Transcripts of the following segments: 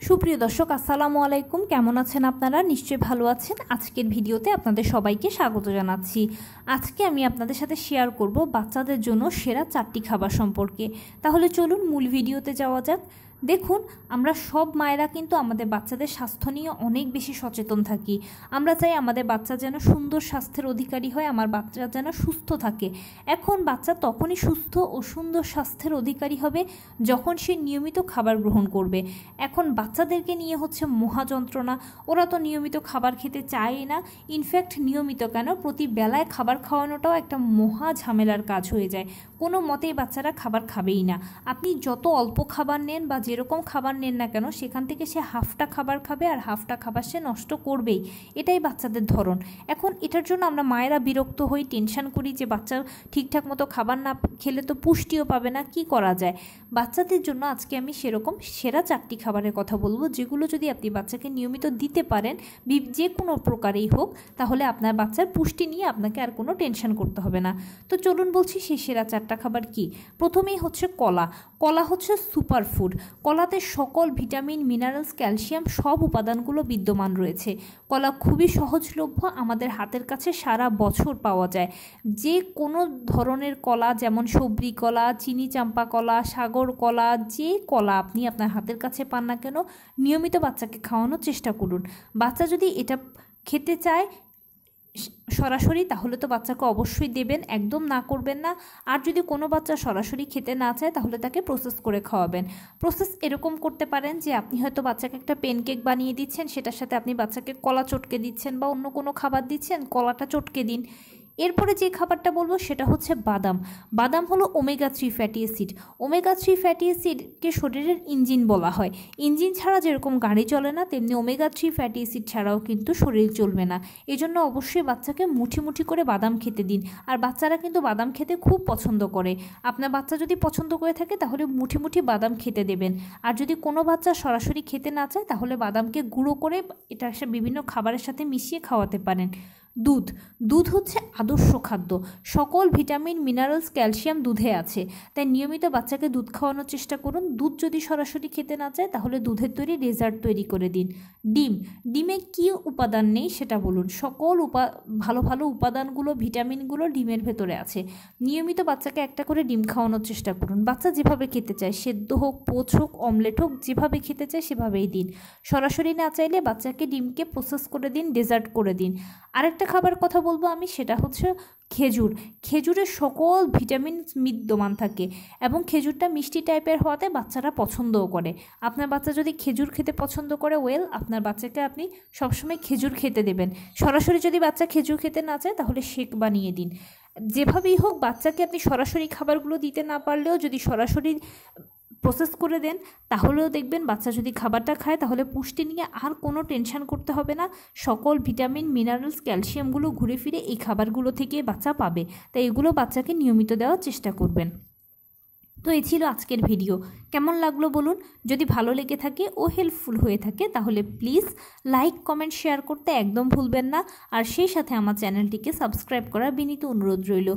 সুপ্রিয় দর্শক আসসালামু আলাইকুম, কেমন আছেন আপনারা? নিশ্চয়ই ভালো আছেন। আজকের ভিডিওতে আপনাদের সবাইকে স্বাগত জানাচ্ছি। আজকে আমি আপনাদের সাথে শেয়ার করব বাচ্চাদের জন্য সেরা 4টি খাবার সম্পর্কে। তাহলে চলুন মূল ভিডিওতে যাওয়া যাক। দেখুন, আমরা সব মায়েরা কিন্তু আমাদের বাচ্চাদের স্বাস্থ্য নিয়ে অনেক বেশি সচেতন থাকি। আমরা চাই আমাদের বাচ্চা যেন সুন্দর স্বাস্থ্যের অধিকারী হয়, আমার বাচ্চা যেন সুস্থ থাকে। এখন বাচ্চা তখনই সুস্থ ও সুন্দর স্বাস্থ্যের অধিকারী হবে যখন সে নিয়মিত খাবার গ্রহণ করবে। এখন বাচ্চাদেরকে নিয়ে হচ্ছে মহাযন্ত্রণা। ওরা তো নিয়মিত খাবার খেতে চায় না। ইনফ্যাক্ট নিয়মিত কেন, প্রতি বেলায় খাবার খাওয়ানোটাও একটা মহা ঝামেলার কাজ হয়ে যায়। কোনো মতেই বাচ্চারা খাবার খাবেই না। আপনি যত অল্প খাবার নেন বা যেরকম খাবার নেন না কেন, সেখান থেকে সে হাফটা খাবার খাবে আর হাফটা খাবার সে নষ্ট করবেই। এটাই বাচ্চাদের ধরন। এখন এটার জন্য আমরা মায়েরা বিরক্ত হই, টেনশন করি যে বাচ্চা ঠিকঠাক মতো খাবার না খেলে তো পুষ্টিও পাবে না, কি করা যায়। বাচ্চাদের জন্য আজকে আমি সেরকম সেরা 4টি খাবারের কথা বলবো, যেগুলো যদি আপনি বাচ্চাকে নিয়মিত দিতে পারেন, যে কোনো প্রকারেই হোক, তাহলে আপনার বাচ্চার পুষ্টি নিয়ে আপনাকে আর কোনো টেনশন করতে হবে না। তো চলুন বলছি সেই সেরা 4টা খাবার কি। প্রথমেই হচ্ছে কলা। কলা হচ্ছে সুপার ফুড। কলাতে সকল ভিটামিন, মিনারেলস, ক্যালসিয়াম সব উপাদানগুলো বিদ্যমান রয়েছে। কলা খুবই সহজলভ্য, আমাদের হাতের কাছে সারা বছর পাওয়া যায়। যে কোনো ধরনের কলা, যেমন সবরি কলা, চিনি চাম্পা কলা, সাগর কলা, যে কলা আপনি আপনার হাতের কাছে পান না কেন, নিয়মিত বাচ্চাকে খাওয়ানোর চেষ্টা করুন। বাচ্চা যদি এটা খেতে চায় সরাসরি, তাহলে তো বাচ্চাকে অবশ্যই দেবেন, একদম না করবেন না। আর যদি কোনো বাচ্চা সরাসরি খেতে না চায়, তাহলে তাকে প্রসেস করে খাওয়াবেন। প্রসেস এরকম করতে পারেন যে আপনি হয়তো বাচ্চাকে একটা পেনকেক বানিয়ে দিচ্ছেন, সেটার সাথে আপনি বাচ্চাকে কলা চটকে দিচ্ছেন বা অন্য কোনো খাবার দিচ্ছেন, কলাটা চটকে দিন। এরপরে যে খাবারটা বলবো সেটা হচ্ছে বাদাম। বাদাম হলো omega 3 fatty acid. Omega 3 fatty অ্যাসিডকে শরীরের ইঞ্জিন বলা হয়। ইঞ্জিন ছাড়া যেরকম গাড়ি চলে না, তেমনি ওমেগা 3 ফ্যাটি অ্যাসিড ছাড়াও কিন্তু শরীর চলবে না। এই জন্য অবশ্যই বাচ্চাকে মুঠি মুঠি করে বাদাম খেতে দিন। আর বাচ্চারা কিন্তু বাদাম খেতে খুব পছন্দ করে। আপনার বাচ্চা যদি পছন্দ করে থাকে, তাহলে মুঠি মুঠি বাদাম খেতে দেবেন। আর যদি কোনো বাচ্চা সরাসরি খেতে না চায়, তাহলে বাদামকে গুঁড়ো করে এটা বিভিন্ন খাবারের সাথে মিশিয়ে খাওয়াতে পারেন। দুধ। দুধ হচ্ছে আদর্শ খাদ্য। সকল ভিটামিন, মিনারেলস, ক্যালসিয়াম দুধে আছে। তাই নিয়মিত বাচ্চাকে দুধ খাওয়ানোর চেষ্টা করুন। দুধ যদি সরাসরি খেতে না চায়, তাহলে দুধের তৈরি ডেজার্ট তৈরি করে দিন। ডিম। ডিমে কী উপাদান নেই সেটা বলুন। সকল ভালো ভালো উপাদানগুলো, ভিটামিনগুলো ডিমের ভেতরে আছে। নিয়মিত বাচ্চাকে একটা করে ডিম খাওয়ানোর চেষ্টা করুন। বাচ্চা যেভাবে খেতে চায়, সেদ্ধ হোক, পোচ হোক, অমলেট হোক, যেভাবে খেতে চায় সেভাবেই দিন। সরাসরি না চাইলে বাচ্চাকে ডিমকে প্রসেস করে দিন, ডেজার্ট করে দিন। আরেকটা খাবার কথা বলবো আমি, সেটা হচ্ছে খেজুর। খেজুরে সকল ভিটামিন বিদ্যমান থাকে এবং খেজুরটা মিষ্টি টাইপের হওয়াতে বাচ্চারা পছন্দও করে। আপনার বাচ্চা যদি খেজুর খেতে পছন্দ করে, আপনার বাচ্চাকে আপনি সবসময় খেজুর খেতে দেবেন। সরাসরি যদি বাচ্চা খেজুর খেতে না চায়, তাহলে শেক বানিয়ে দিন। যেভাবেই হোক, বাচ্চাকে আপনি সরাসরি খাবারগুলো দিতে না পারলেও যদি সরাসরি প্রসেস করে দেন, তাহলেও দেখবেন বাচ্চা যদি খাবারটা খায়, তাহলে পুষ্টি নিয়ে আর কোনো টেনশন করতে হবে না। সকল ভিটামিন, মিনারেলস, ক্যালসিয়ামগুলো ঘুরে ফিরে এই খাবারগুলো থেকে বাচ্চা পাবে। তাই এগুলো বাচ্চাকে নিয়মিত দেওয়ার চেষ্টা করবেন। তো এই ছিল আজকের ভিডিও। কেমন লাগলো বলুন। যদি ভালো লেগে থাকে ও হেল্পফুল হয়ে থাকে, তাহলে প্লিজ লাইক, কমেন্ট, শেয়ার করতে একদম ভুলবেন না। আর সেই সাথে আমার চ্যানেলটিকে সাবস্ক্রাইব করার বিনীত অনুরোধ রইল।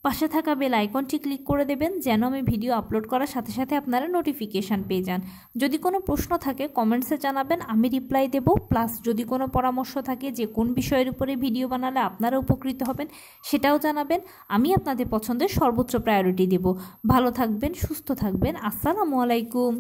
পাশে থাকা বেল আইকনটি ক্লিক করে দেবেন, যেন আমি ভিডিও আপলোড করার সাথে সাথে আপনারা নোটিফিকেশান পেয়ে যান। যদি কোনো প্রশ্ন থাকে কমেন্টসে জানাবেন, আমি রিপ্লাই দেব। প্লাস যদি কোনো পরামর্শ থাকে যে কোন বিষয়ের উপরে ভিডিও বানালে আপনারা উপকৃত হবেন, সেটাও জানাবেন। আমি আপনাদের পছন্দের সর্বোচ্চ প্রায়োরিটি দেব। ভালো থাকবেন, সুস্থ থাকবেন। আসসালামু আলাইকুম।